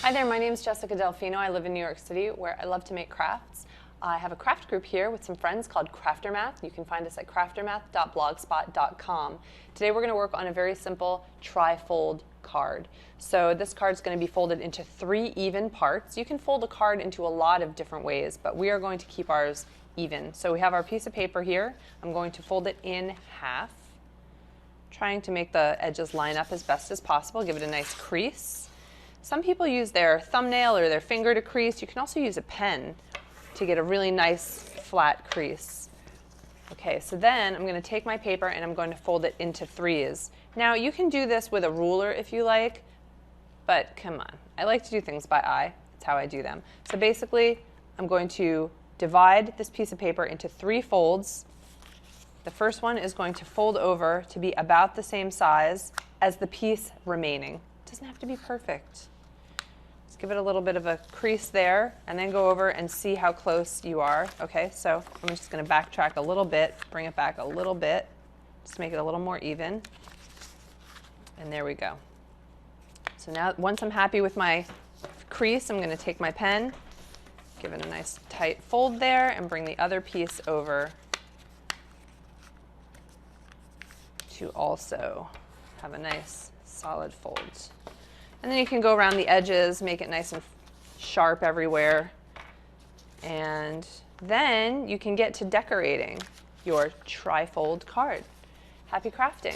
Hi there, my name is Jessica Delfino. I live in New York City where I love to make crafts. I have a craft group here with some friends called Craftermath. You can find us at craftermath.blogspot.com. Today we're going to work on a very simple tri-fold card. So this card is going to be folded into 3 even parts. You can fold a card into a lot of different ways, but we are going to keep ours even. So we have our piece of paper here. I'm going to fold it in half, trying to make the edges line up as best as possible, give it a nice crease. Some people use their thumbnail or their finger to crease. You can also use a pen to get a really nice flat crease. Okay, so then I'm going to take my paper and I'm going to fold it into 3s. Now you can do this with a ruler if you like, but come on. I like to do things by eye. That's how I do them. So basically, I'm going to divide this piece of paper into 3 folds. The first one is going to fold over to be about the same size as the piece remaining. It doesn't have to be perfect. Just give it a little bit of a crease there and then go over and see how close you are. Okay, so I'm just going to backtrack a little bit, bring it back a little bit, just to make it a little more even. And there we go. So now once I'm happy with my crease, I'm going to take my pen, give it a nice tight fold there, and bring the other piece over to also have a nice solid fold. And then you can go around the edges, make it nice and sharp everywhere. And then you can get to decorating your tri-fold card. Happy crafting.